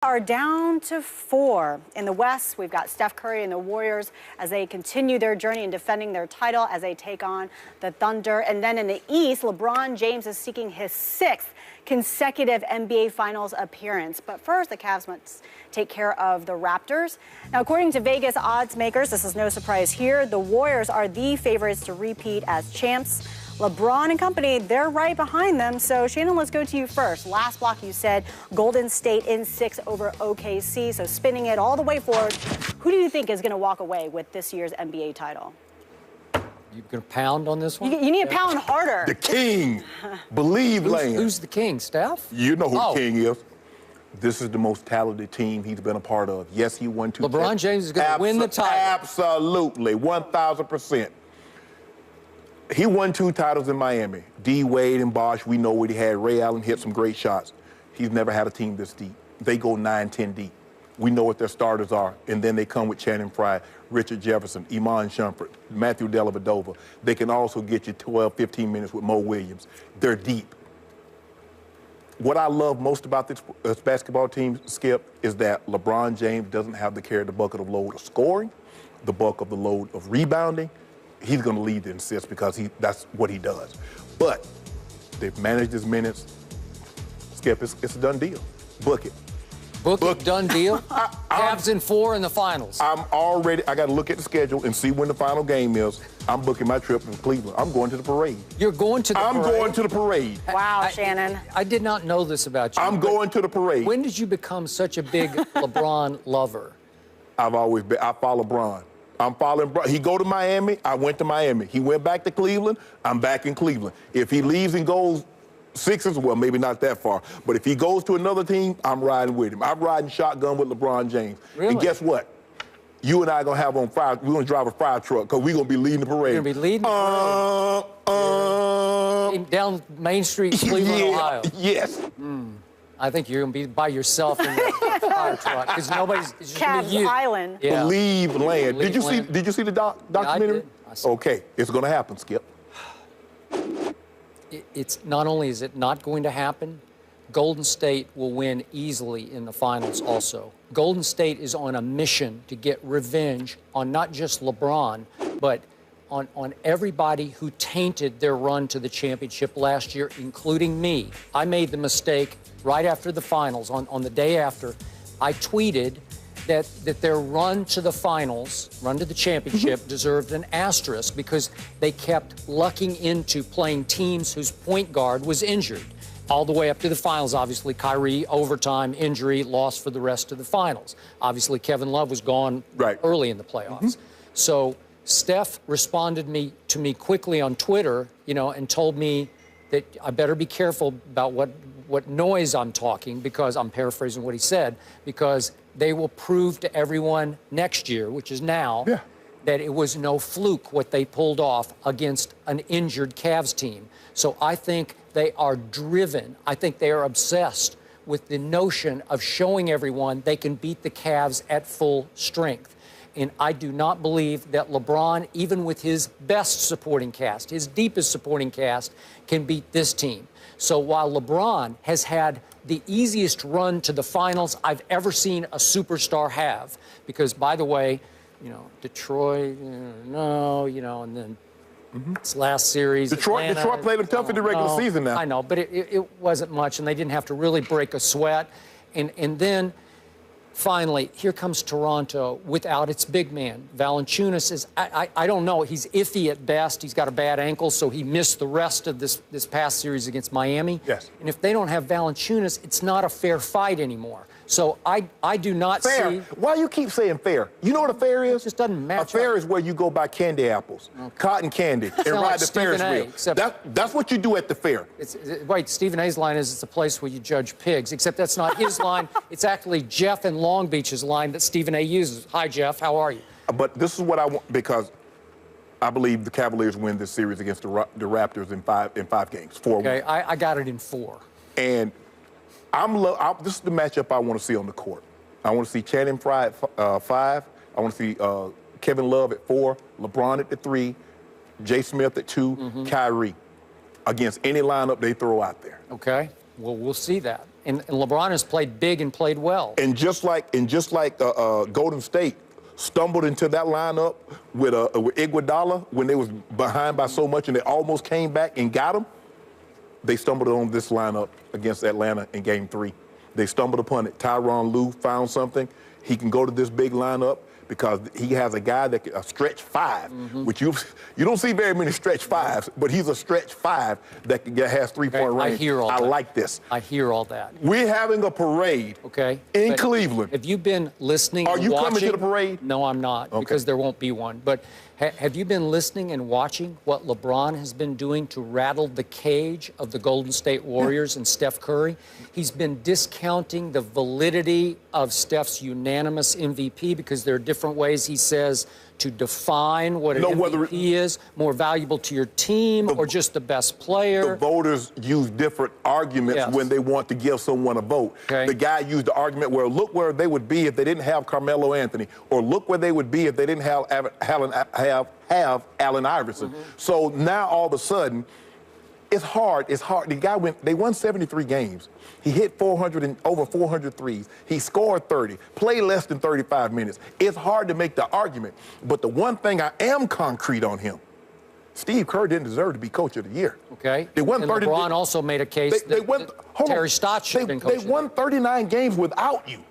Are down to 4. In the West, we've got Steph Curry and the Warriors as they continue their journey in defending their title as they take on the Thunder. And then in the East, LeBron James is seeking his 6th consecutive NBA Finals appearance. But first, the Cavs must take care of the Raptors. Now, according to Vegas odds makers, this is no surprise here, the Warriors are the favorites to repeat as champs. LeBron and company, they're right behind them. So, Shannon, let's go to you first. Last block, you said Golden State in 6 over OKC. So, spinning it all the way forward, who do you think is going to walk away with this year's NBA title? You going to pound on this one? You need to pound harder. The king. Believe Land. Who's the king, Steph? You know who the king is. This is the most talented team he's been a part of. Yes, he won 2 LeBron James is going to win the title. Absolutely. 1,000%. He won 2 titles in Miami. D. Wade and Bosh, we know what he had. Ray Allen hit some great shots. He's never had a team this deep. They go 9-10 deep. We know what their starters are. And then they come with Channing Frye, Richard Jefferson, Iman Shumpert, Matthew Dellavedova. They can also get you 12, 15 minutes with Mo Williams. They're deep. What I love most about this basketball team, Skip, is that LeBron James doesn't have to carry the bucket of load of scoring, the bucket of the load of rebounding. He's going to lead the assists because that's what he does. But they've managed his minutes. Skip, it's a done deal. Book it. Book it, done deal? Cavs in 4 in the finals. I got to look at the schedule and see when the final game is. I'm booking my trip to Cleveland. I'm going to the parade. You're going to the parade? I'm going to the parade. Wow, Shannon. I did not know this about you. I'm going to the parade. When did you become such a big LeBron lover? I follow LeBron. I'm following. He go to Miami. I went to Miami. He went back to Cleveland. I'm back in Cleveland. If he leaves and goes Sixers, well, maybe not that far. But if he goes to another team, I'm riding with him. I'm riding shotgun with LeBron James. Really? And guess what? You and I are going to have on fire. We're going to drive a fire truck because we're going to be leading the parade. You're going to be leading the parade? Down Main Street, Cleveland, Ohio. Yes. I think you're going to be by yourself in the fire truck because nobody's. It's just Cavs you. Island. Yeah. Believe Land. Believe Did you see the documentary? Yeah, I did. Okay, it's going to happen, Skip. It's not only is it not going to happen, Golden State will win easily in the finals also. Golden State is on a mission to get revenge on not just LeBron, but on everybody who tainted their run to the championship last year, including me. I made the mistake right after the finals, on the day after. I tweeted that their run to the finals, run to the championship, deserved an asterisk because they kept lucking into playing teams whose point guard was injured. All the way up to the finals, obviously, Kyrie, overtime, injury, lost for the rest of the finals. Obviously, Kevin Love was gone early in the playoffs. So Steph responded to me quickly on Twitter, and told me that I better be careful about what noise I'm talking, because I'm paraphrasing what he said, because they will prove to everyone next year, which is now, that it was no fluke what they pulled off against an injured Cavs team. So I think they are driven. I think they are obsessed with the notion of showing everyone they can beat the Cavs at full strength. And I do not believe that LeBron, even with his best supporting cast, his deepest supporting cast, can beat this team. So while LeBron has had the easiest run to the finals I've ever seen a superstar have, because, by the way, Detroit, and then it's last series. Detroit played them tough in the regular season now. I know, but it wasn't much, and they didn't have to really break a sweat. And then, finally, here comes Toronto without its big man. Valanciunas is, I don't know, he's iffy at best. He's got a bad ankle, so he missed the rest of this past series against Miami. Yes. And if they don't have Valanciunas, it's not a fair fight anymore. So I do not see... Why you keep saying fair? You know what a fair is? It just doesn't match A fair is where you go buy candy apples, cotton candy, and ride the Ferris wheel. That's what you do at the fair. Right, Stephen A's line is it's a place where you judge pigs, except that's not his line. It's actually Jeff in Long Beach's line that Stephen A uses. Hi, Jeff. How are you? But this is what I want, because I believe the Cavaliers win this series against the Raptors in five games. 4-1. Okay, I got it in 4. And this is the matchup I want to see on the court. I want to see Channing Frye at 5. I want to see Kevin Love at 4, LeBron at the 3, J. Smith at 2, Kyrie against any lineup they throw out there. Okay. Well, we'll see that. And LeBron has played big and played well. And just like Golden State stumbled into that lineup with Iguodala when they was behind by so much and they almost came back and got him, they stumbled on this lineup against Atlanta in Game 3. They stumbled upon it. Tyronn Lue found something. He can go to this big lineup because he has a guy that can, a stretch 5, which you don't see very many stretch 5s, but he's a stretch 5 that has 3-point range. I hear all that. I like this. I hear all that. We're having a parade in Cleveland. Have you been listening Are and you watching? coming to the parade? No, I'm not, because there won't be one. But have you been listening and watching what LeBron has been doing to rattle the cage of the Golden State Warriors and Steph Curry? He's been discounting the validity of Steph's unanimous MVP because there are different ways, he says, to define what an MVP is, more valuable to your team or just the best player. The voters use different arguments when they want to give someone a vote. The guy used the argument where look where they would be if they didn't have Carmelo Anthony, or look where they would be if they didn't have Allen Iverson. So now all of a sudden, it's hard. It's hard. The guy they won 73 games. He hit over 400 threes. He scored 30, played less than 35 minutes. It's hard to make the argument. But the one thing I am concrete on him, Steve Kerr didn't deserve to be Coach of the Year. They won 30. LeBron also made a case that Terry Stotts should have been Coach of the Year. They won 39 games without you.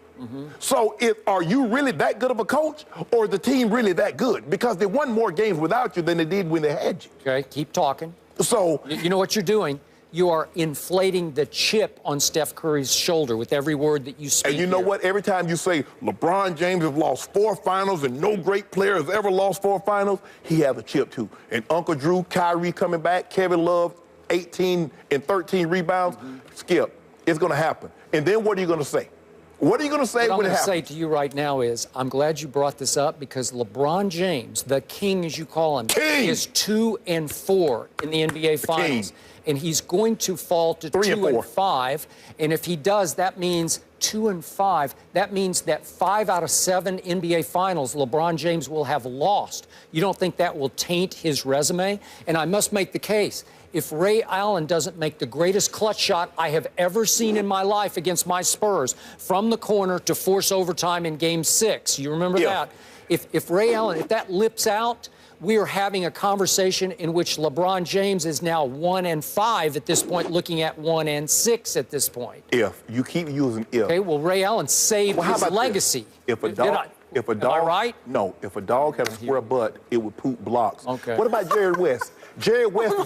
So are you really that good of a coach, or is the team really that good? Because they won more games without you than they did when they had you. Keep talking. So you know what you're doing? You are inflating the chip on Steph Curry's shoulder with every word that you speak. And you know what? Every time you say LeBron James has lost 4 finals and no great player has ever lost 4 finals, he has a chip too. And Uncle Drew, Kyrie coming back, Kevin Love, 18 and 13 rebounds. Skip, it's going to happen. And then what are you going to say? What are you going to say when it happens? What I'm going to say to you right now is I'm glad you brought this up because LeBron James, the king as you call him, is 2-4 in the NBA Finals. And he's going to fall to 2-5. And if he does, that means 2-5. That means that 5 out of 7 NBA Finals LeBron James will have lost. You don't think that will taint his resume? And I must make the case. If Ray Allen doesn't make the greatest clutch shot I have ever seen in my life against my Spurs from the corner to force overtime in Game 6, you remember that? If Ray Allen, if that lips out, we are having a conversation in which LeBron James is now 1-5 at this point, looking at 1-6 at this point. If you keep using if. Okay, well, Ray Allen saved his legacy. If a dog, am I right? No, if a dog had a square butt, it would poop blocks. What about Jerry West? Jerry West is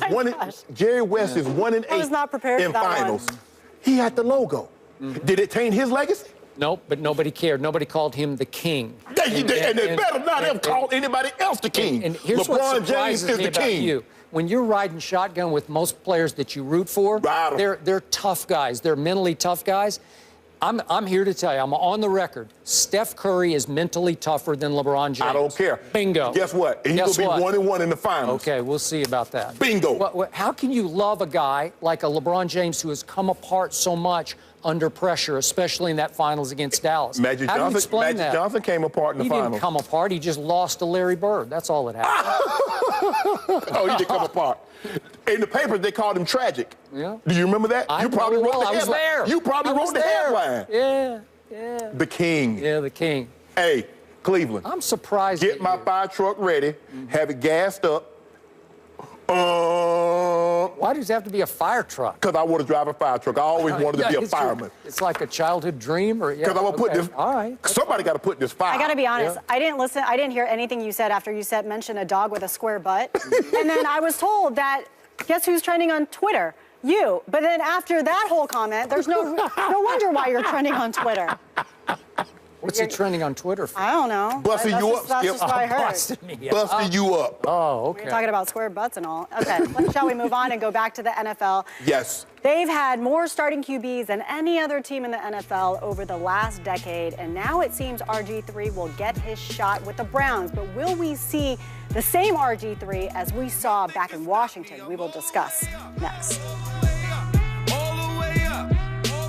1-8. I was not prepared in for that finals. one. He had the logo. Did it taint his legacy? Nope, but nobody cared. Nobody called him the king. And they better not have called anybody else the king. And here's LeBron what surprises James is me the about king. you. When you're riding shotgun with most players that you root for, they're tough guys. They're mentally tough guys. I'm here to tell you, I'm on the record, Steph Curry is mentally tougher than LeBron James. I don't care. Bingo. Guess what? He's going to be 1-1 in the finals. Okay, we'll see about that. Bingo. How can you love a guy like a LeBron James who has come apart so much under pressure, especially in that finals against Dallas? Magic How do you explain that? Magic Johnson came apart in the finals. He didn't come apart. He just lost to Larry Bird. That's all that happened. Oh, he did come apart. In the papers, they called him tragic. Yeah. Do you remember that? You probably wrote the headline. You probably wrote the headline. Yeah. The king. Yeah, the king. Hey, Cleveland. I'm surprised. Get my fire truck ready. Have it gassed up. Why does it have to be a fire truck? Because I want to drive a fire truck. I always wanted to be a fireman. It's like a childhood dream, or because I want to put this. All right. Somebody got to put this fire. I got to be honest. I didn't listen. I didn't hear anything you said after you mentioned a dog with a square butt, and then I was told that guess who's trending on Twitter? You. But then after that whole comment, there's no wonder why you're trending on Twitter. What's he trending on Twitter for? I don't know. Busting you up, That's just what I heard. Busting you up. Oh, okay. We're talking about square butts and all. Okay, shall we move on and go back to the NFL? Yes. They've had more starting QBs than any other team in the NFL over the last decade, and now it seems RG3 will get his shot with the Browns. But will we see the same RG3 as we saw back in Washington? We will discuss next.